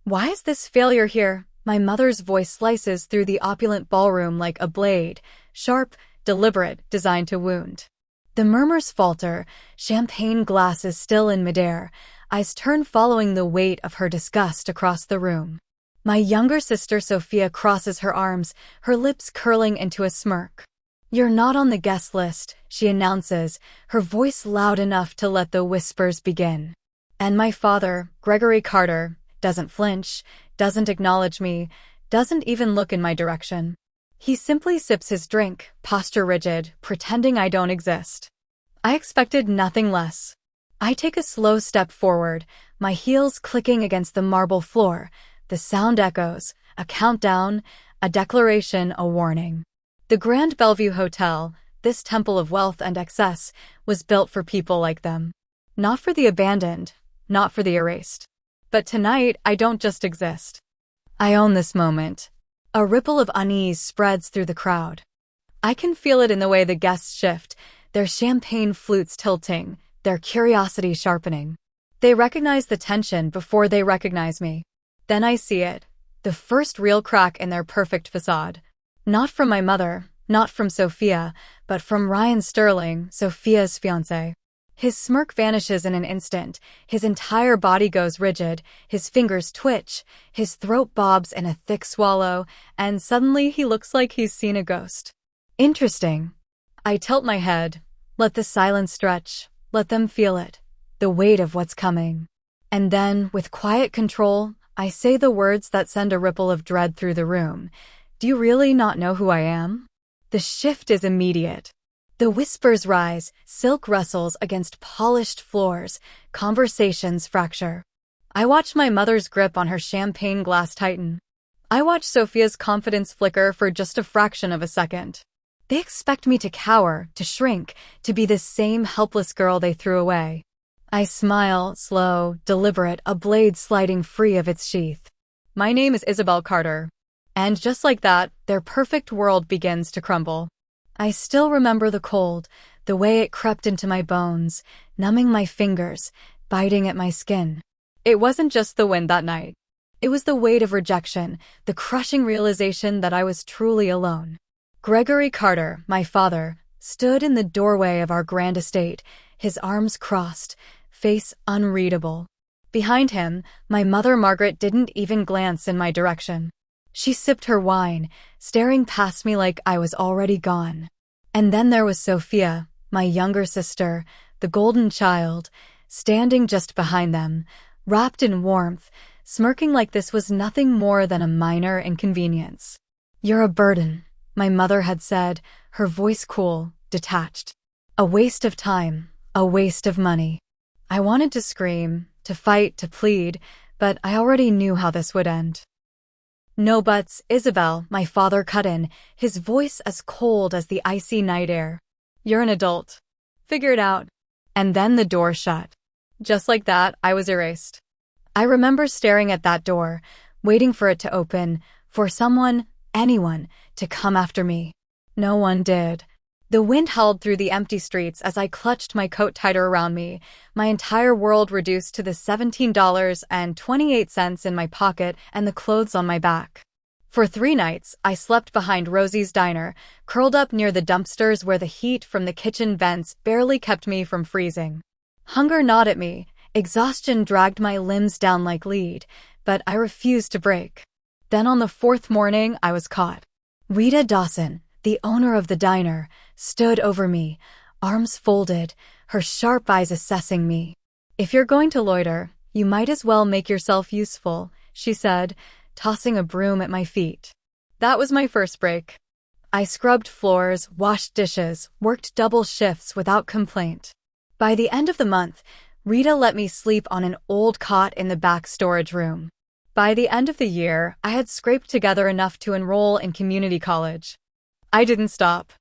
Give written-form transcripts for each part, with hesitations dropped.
Why is this failure here? My mother's voice slices through the opulent ballroom like a blade, sharp, deliberate, designed to wound. The murmurs falter, champagne glasses still in midair, eyes turn following the weight of her disgust across the room. My younger sister Sophia crosses her arms, her lips curling into a smirk. "You're not on the guest list," she announces, her voice loud enough to let the whispers begin. And my father, Gregory Carter, doesn't flinch, doesn't acknowledge me, doesn't even look in my direction. He simply sips his drink, posture rigid, pretending I don't exist. I expected nothing less. I take a slow step forward, my heels clicking against the marble floor. The sound echoes, a countdown, a declaration, a warning. The Grand Bellevue Hotel, this temple of wealth and excess, was built for people like them. Not for the abandoned, not for the erased. But tonight, I don't just exist. I own this moment. A ripple of unease spreads through the crowd. I can feel it in the way the guests shift, their champagne flutes tilting, their curiosity sharpening. They recognize the tension before they recognize me. Then I see it, the first real crack in their perfect facade. Not from my mother, not from Sophia, but from Ryan Sterling, Sophia's fiancé. His smirk vanishes in an instant, his entire body goes rigid, his fingers twitch, his throat bobs in a thick swallow, and suddenly he looks like he's seen a ghost. Interesting. I tilt my head, let the silence stretch, let them feel it, the weight of what's coming. And then, with quiet control, I say the words that send a ripple of dread through the room. Do you really not know who I am? The shift is immediate. The whispers rise, silk rustles against polished floors, conversations fracture. I watch my mother's grip on her champagne glass tighten. I watch Sophia's confidence flicker for just a fraction of a second. They expect me to cower, to shrink, to be the same helpless girl they threw away. I smile, slow, deliberate, a blade sliding free of its sheath. My name is Isabel Carter. And just like that, their perfect world begins to crumble. I still remember the cold, the way it crept into my bones, numbing my fingers, biting at my skin. It wasn't just the wind that night. It was the weight of rejection, the crushing realization that I was truly alone. Gregory Carter, my father, stood in the doorway of our grand estate, his arms crossed, face unreadable. Behind him, my mother Margaret didn't even glance in my direction. She sipped her wine, staring past me like I was already gone. And then there was Sophia, my younger sister, the golden child, standing just behind them, wrapped in warmth, smirking like this was nothing more than a minor inconvenience. "You're a burden," my mother had said, her voice cool, detached. "A waste of time, a waste of money." I wanted to scream, to fight, to plead, but I already knew how this would end. "No buts, Isabel," my father cut in, his voice as cold as the icy night air. "You're an adult. Figure it out." And then the door shut. Just like that, I was erased. I remember staring at that door, waiting for it to open, for someone, anyone, to come after me. No one did. The wind howled through the empty streets as I clutched my coat tighter around me, my entire world reduced to the $17.28 in my pocket and the clothes on my back. For 3 nights, I slept behind Rosie's diner, curled up near the dumpsters where the heat from the kitchen vents barely kept me from freezing. Hunger gnawed at me, exhaustion dragged my limbs down like lead, but I refused to break. Then on the 4th morning, I was caught. Rita Dawson, the owner of the diner, stood over me, arms folded, her sharp eyes assessing me. "If you're going to loiter, you might as well make yourself useful," she said, tossing a broom at my feet. That was my first break. I scrubbed floors, washed dishes, worked double shifts without complaint. By the end of the month, Rita let me sleep on an old cot in the back storage room. By the end of the year, I had scraped together enough to enroll in community college. I didn't stop.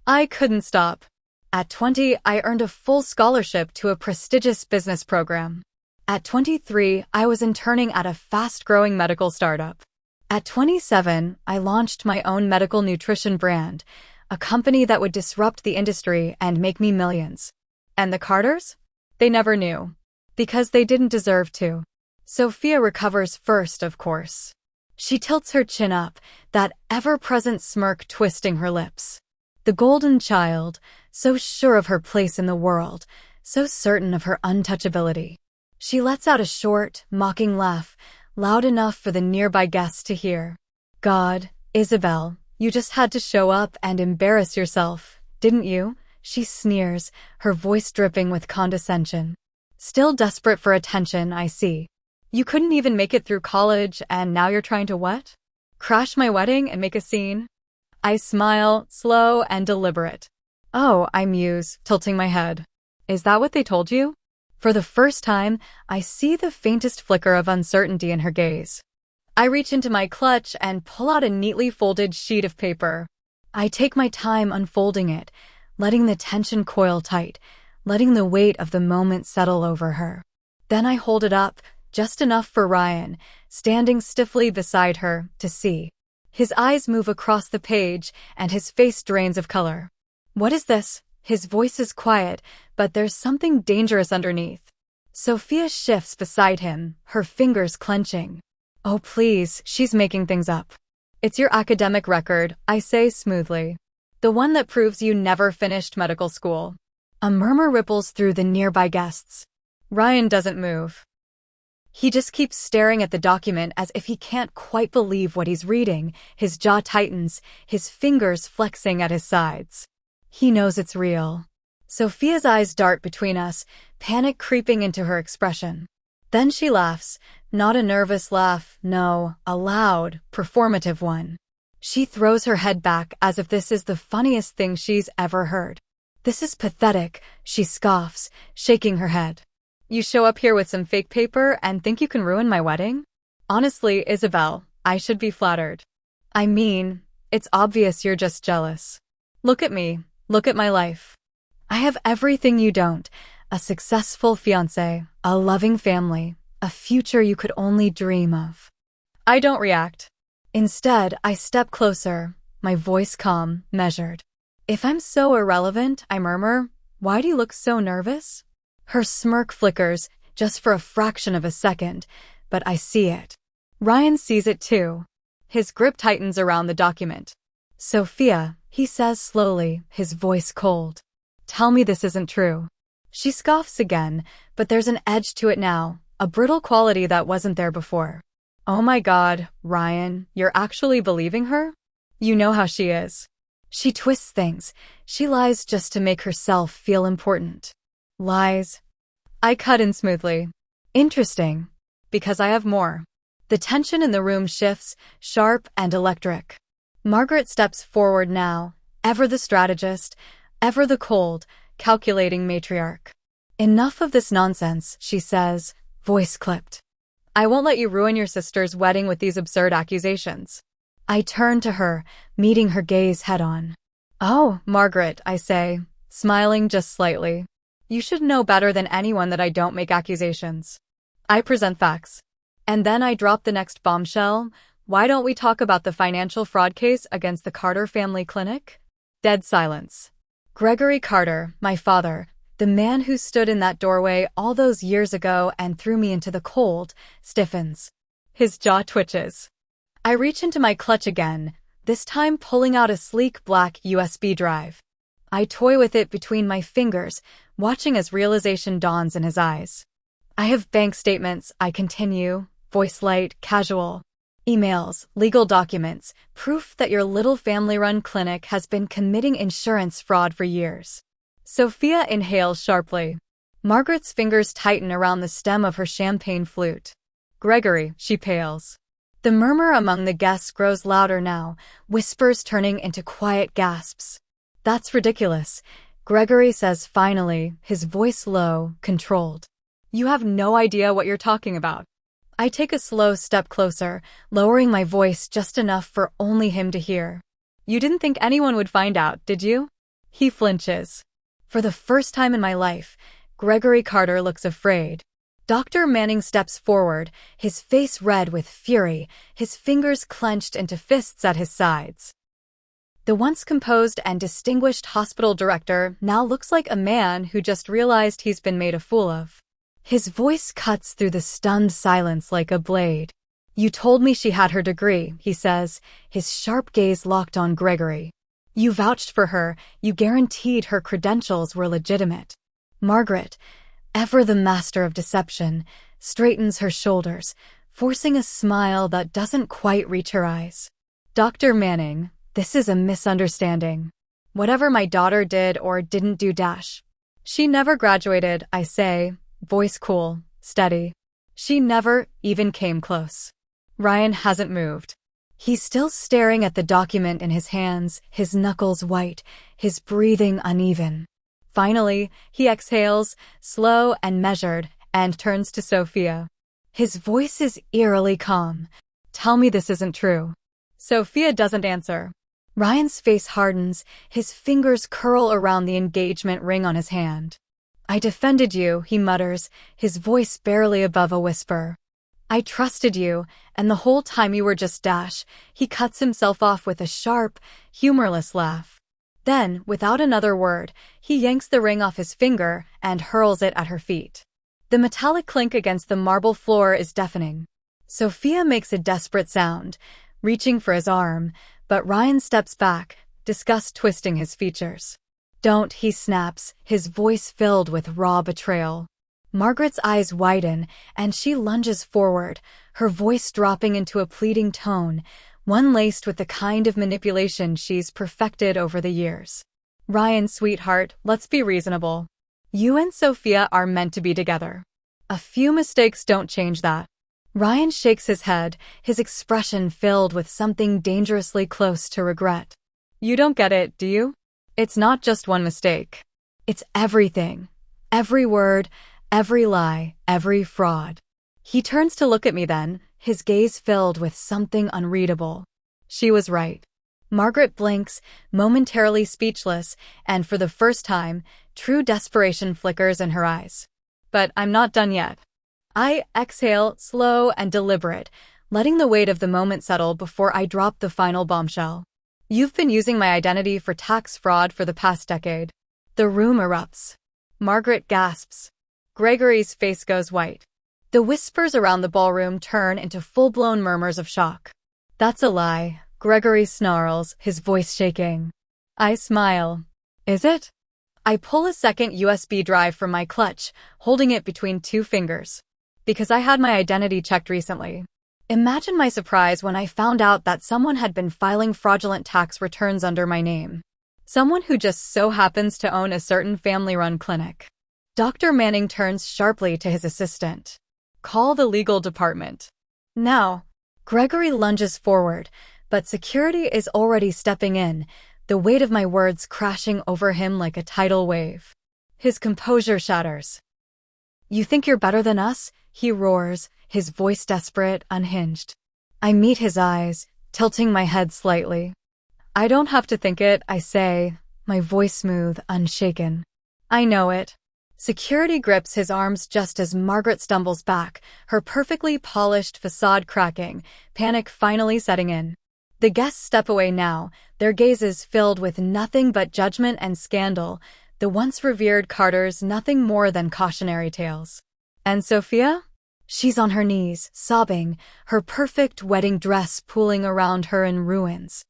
I couldn't stop. At 20, I earned a full scholarship to a prestigious business program. At 23, I was interning at a fast-growing medical startup. At 27, I launched my own medical nutrition brand, a company that would disrupt the industry and make me millions. And the Carters? They never knew. Because they didn't deserve to. Sophia recovers first, of course. She tilts her chin up, that ever-present smirk twisting her lips. The golden child, so sure of her place in the world, so certain of her untouchability. She lets out a short, mocking laugh, loud enough for the nearby guests to hear. God, Isabel, you just had to show up and embarrass yourself, didn't you? She sneers, her voice dripping with condescension. Still desperate for attention, I see. You couldn't even make it through college, and now you're trying to what? Crash my wedding and make a scene? I smile, slow and deliberate. Oh, I muse, tilting my head. Is that what they told you? For the first time, I see the faintest flicker of uncertainty in her gaze. I reach into my clutch and pull out a neatly folded sheet of paper. I take my time unfolding it, letting the tension coil tight, letting the weight of the moment settle over her. Then I hold it up, just enough for Ryan, standing stiffly beside her, to see. His eyes move across the page, and his face drains of color. What is this? His voice is quiet, but there's something dangerous underneath. Sophia shifts beside him, her fingers clenching. Oh please, she's making things up. It's your academic record, I say smoothly. The one that proves you never finished medical school. A murmur ripples through the nearby guests. Ryan doesn't move. He just keeps staring at the document as if he can't quite believe what he's reading, his jaw tightens, his fingers flexing at his sides. He knows it's real. Sophia's eyes dart between us, panic creeping into her expression. Then she laughs, not a nervous laugh, no, a loud, performative one. She throws her head back as if this is the funniest thing she's ever heard. This is pathetic, she scoffs, shaking her head. You show up here with some fake paper and think you can ruin my wedding? Honestly, Isabel, I should be flattered. I mean, it's obvious you're just jealous. Look at me, look at my life. I have everything you don't, a successful fiancé, a loving family, a future you could only dream of. I don't react. Instead, I step closer, my voice calm, measured. If I'm so irrelevant, I murmur, why do you look so nervous? Her smirk flickers, just for a fraction of a second, but I see it. Ryan sees it too. His grip tightens around the document. Sophia, he says slowly, his voice cold. Tell me this isn't true. She scoffs again, but there's an edge to it now, a brittle quality that wasn't there before. Oh my God, Ryan, you're actually believing her? You know how she is. She twists things. She lies just to make herself feel important. Lies. I cut in smoothly. Interesting. Because I have more. The tension in the room shifts, sharp and electric. Margaret steps forward now, ever the strategist, ever the cold, calculating matriarch. Enough of this nonsense, she says, voice clipped. I won't let you ruin your sister's wedding with these absurd accusations. I turn to her, meeting her gaze head-on. Oh, Margaret, I say, smiling just slightly. You should know better than anyone that I don't make accusations. I present facts. And then I drop the next bombshell. Why don't we talk about the financial fraud case against the Carter family clinic? Dead silence. Gregory Carter, my father, the man who stood in that doorway all those years ago and threw me into the cold, stiffens. His jaw twitches. I reach into my clutch again, this time pulling out a sleek black USB drive. I toy with it between my fingers, watching as realization dawns in his eyes. I have bank statements, I continue, voice light, casual. Emails, legal documents, proof that your little family-run clinic has been committing insurance fraud for years. Sophia inhales sharply. Margaret's fingers tighten around the stem of her champagne flute. Gregory, she pales. The murmur among the guests grows louder now, whispers turning into quiet gasps. That's ridiculous, Gregory says finally, his voice low, controlled. You have no idea what you're talking about. I take a slow step closer, lowering my voice just enough for only him to hear. You didn't think anyone would find out, did you? He flinches. For the first time in my life, Gregory Carter looks afraid. Dr. Manning steps forward, his face red with fury, his fingers clenched into fists at his sides. The once composed and distinguished hospital director now looks like a man who just realized he's been made a fool of. His voice cuts through the stunned silence like a blade. You told me she had her degree, he says, his sharp gaze locked on Gregory. You vouched for her, you guaranteed her credentials were legitimate. Margaret, ever the master of deception, straightens her shoulders, forcing a smile that doesn't quite reach her eyes. Dr. Manning, this is a misunderstanding. Whatever my daughter did or didn't do dash. She never graduated, I say, voice cool, steady. She never even came close. Ryan hasn't moved. He's still staring at the document in his hands, his knuckles white, his breathing uneven. Finally, he exhales, slow and measured, and turns to Sophia. His voice is eerily calm. Tell me this isn't true. Sophia doesn't answer. Ryan's face hardens, his fingers curl around the engagement ring on his hand. I defended you, he mutters, his voice barely above a whisper. I trusted you, and the whole time you were just dash. He cuts himself off with a sharp, humorless laugh. Then, without another word, he yanks the ring off his finger and hurls it at her feet. The metallic clink against the marble floor is deafening. Sophia makes a desperate sound, reaching for his arm, but Ryan steps back, disgust twisting his features. Don't, he snaps, his voice filled with raw betrayal. Margaret's eyes widen, and she lunges forward, her voice dropping into a pleading tone, one laced with the kind of manipulation she's perfected over the years. Ryan, sweetheart, let's be reasonable. You and Sophia are meant to be together. A few mistakes don't change that. Ryan shakes his head, his expression filled with something dangerously close to regret. You don't get it, do you? It's not just one mistake. It's everything. Every word, every lie, every fraud. He turns to look at me then, his gaze filled with something unreadable. She was right. Margaret blinks, momentarily speechless, and for the first time, true desperation flickers in her eyes. But I'm not done yet. I exhale, slow and deliberate, letting the weight of the moment settle before I drop the final bombshell. You've been using my identity for tax fraud for the past decade. The room erupts. Margaret gasps. Gregory's face goes white. The whispers around the ballroom turn into full-blown murmurs of shock. That's a lie, Gregory snarls, his voice shaking. I smile. Is it? I pull a second USB drive from my clutch, holding it between two fingers. Because I had my identity checked recently. Imagine my surprise when I found out that someone had been filing fraudulent tax returns under my name. Someone who just so happens to own a certain family-run clinic. Dr. Manning turns sharply to his assistant. Call the legal department. Now. Gregory lunges forward, but security is already stepping in, the weight of my words crashing over him like a tidal wave. His composure shatters. You think you're better than us? He roars, his voice desperate, unhinged. I meet his eyes, tilting my head slightly. I don't have to think it, I say, my voice smooth, unshaken. I know it. Security grips his arms just as Margaret stumbles back, her perfectly polished facade cracking, panic finally setting in. The guests step away now, their gazes filled with nothing but judgment and scandal, the once revered Carters nothing more than cautionary tales. And Sophia? She's on her knees, sobbing, her perfect wedding dress pooling around her in ruins.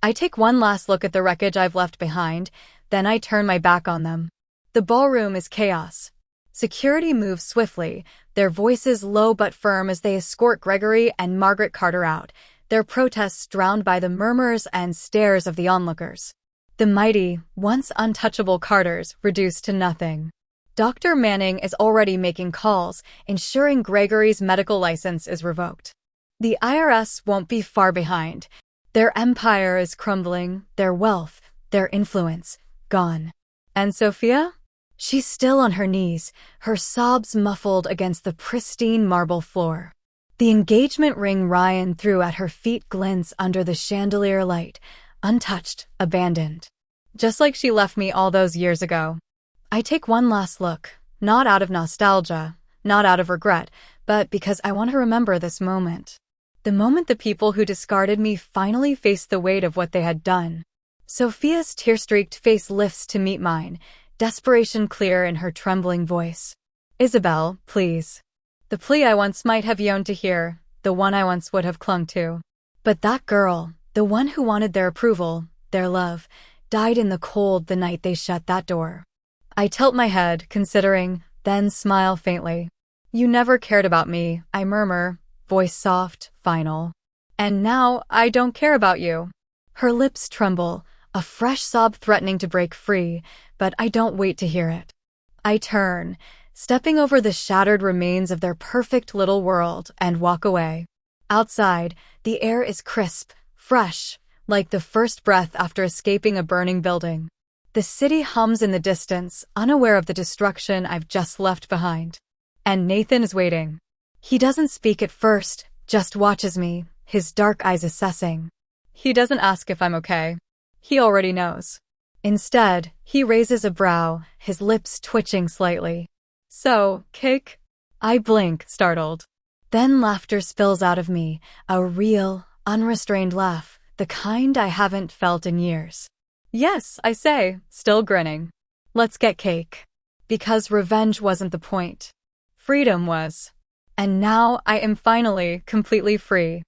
I take one last look at the wreckage I've left behind, then I turn my back on them. The ballroom is chaos. Security moves swiftly, their voices low but firm as they escort Gregory and Margaret Carter out, their protests drowned by the murmurs and stares of the onlookers. The mighty, once untouchable Carters reduced to nothing. Dr. Manning is already making calls, ensuring Gregory's medical license is revoked. The IRS won't be far behind. Their empire is crumbling, their wealth, their influence, gone. And Sophia? She's still on her knees, her sobs muffled against the pristine marble floor. The engagement ring Ryan threw at her feet glints under the chandelier light, untouched, abandoned. Just like she left me all those years ago. I take one last look, not out of nostalgia, not out of regret, but because I want to remember this moment. The moment the people who discarded me finally faced the weight of what they had done. Sophia's tear-streaked face lifts to meet mine, desperation clear in her trembling voice. Isabel, please. The plea I once might have yearned to hear, the one I once would have clung to. But that girl, the one who wanted their approval, their love, died in the cold the night they shut that door. I tilt my head, considering, then smile faintly. You never cared about me, I murmur, voice soft, final. And now, I don't care about you. Her lips tremble, a fresh sob threatening to break free, but I don't wait to hear it. I turn, stepping over the shattered remains of their perfect little world, and walk away. Outside, the air is crisp, fresh, like the first breath after escaping a burning building. The city hums in the distance, unaware of the destruction I've just left behind. And Nathan is waiting. He doesn't speak at first, just watches me, his dark eyes assessing. He doesn't ask if I'm okay. He already knows. Instead, he raises a brow, his lips twitching slightly. So, cake? I blink, startled. Then laughter spills out of me, a real, unrestrained laugh, the kind I haven't felt in years. Yes, I say, still grinning. Let's get cake. Because revenge wasn't the point. Freedom was. And now I am finally completely free.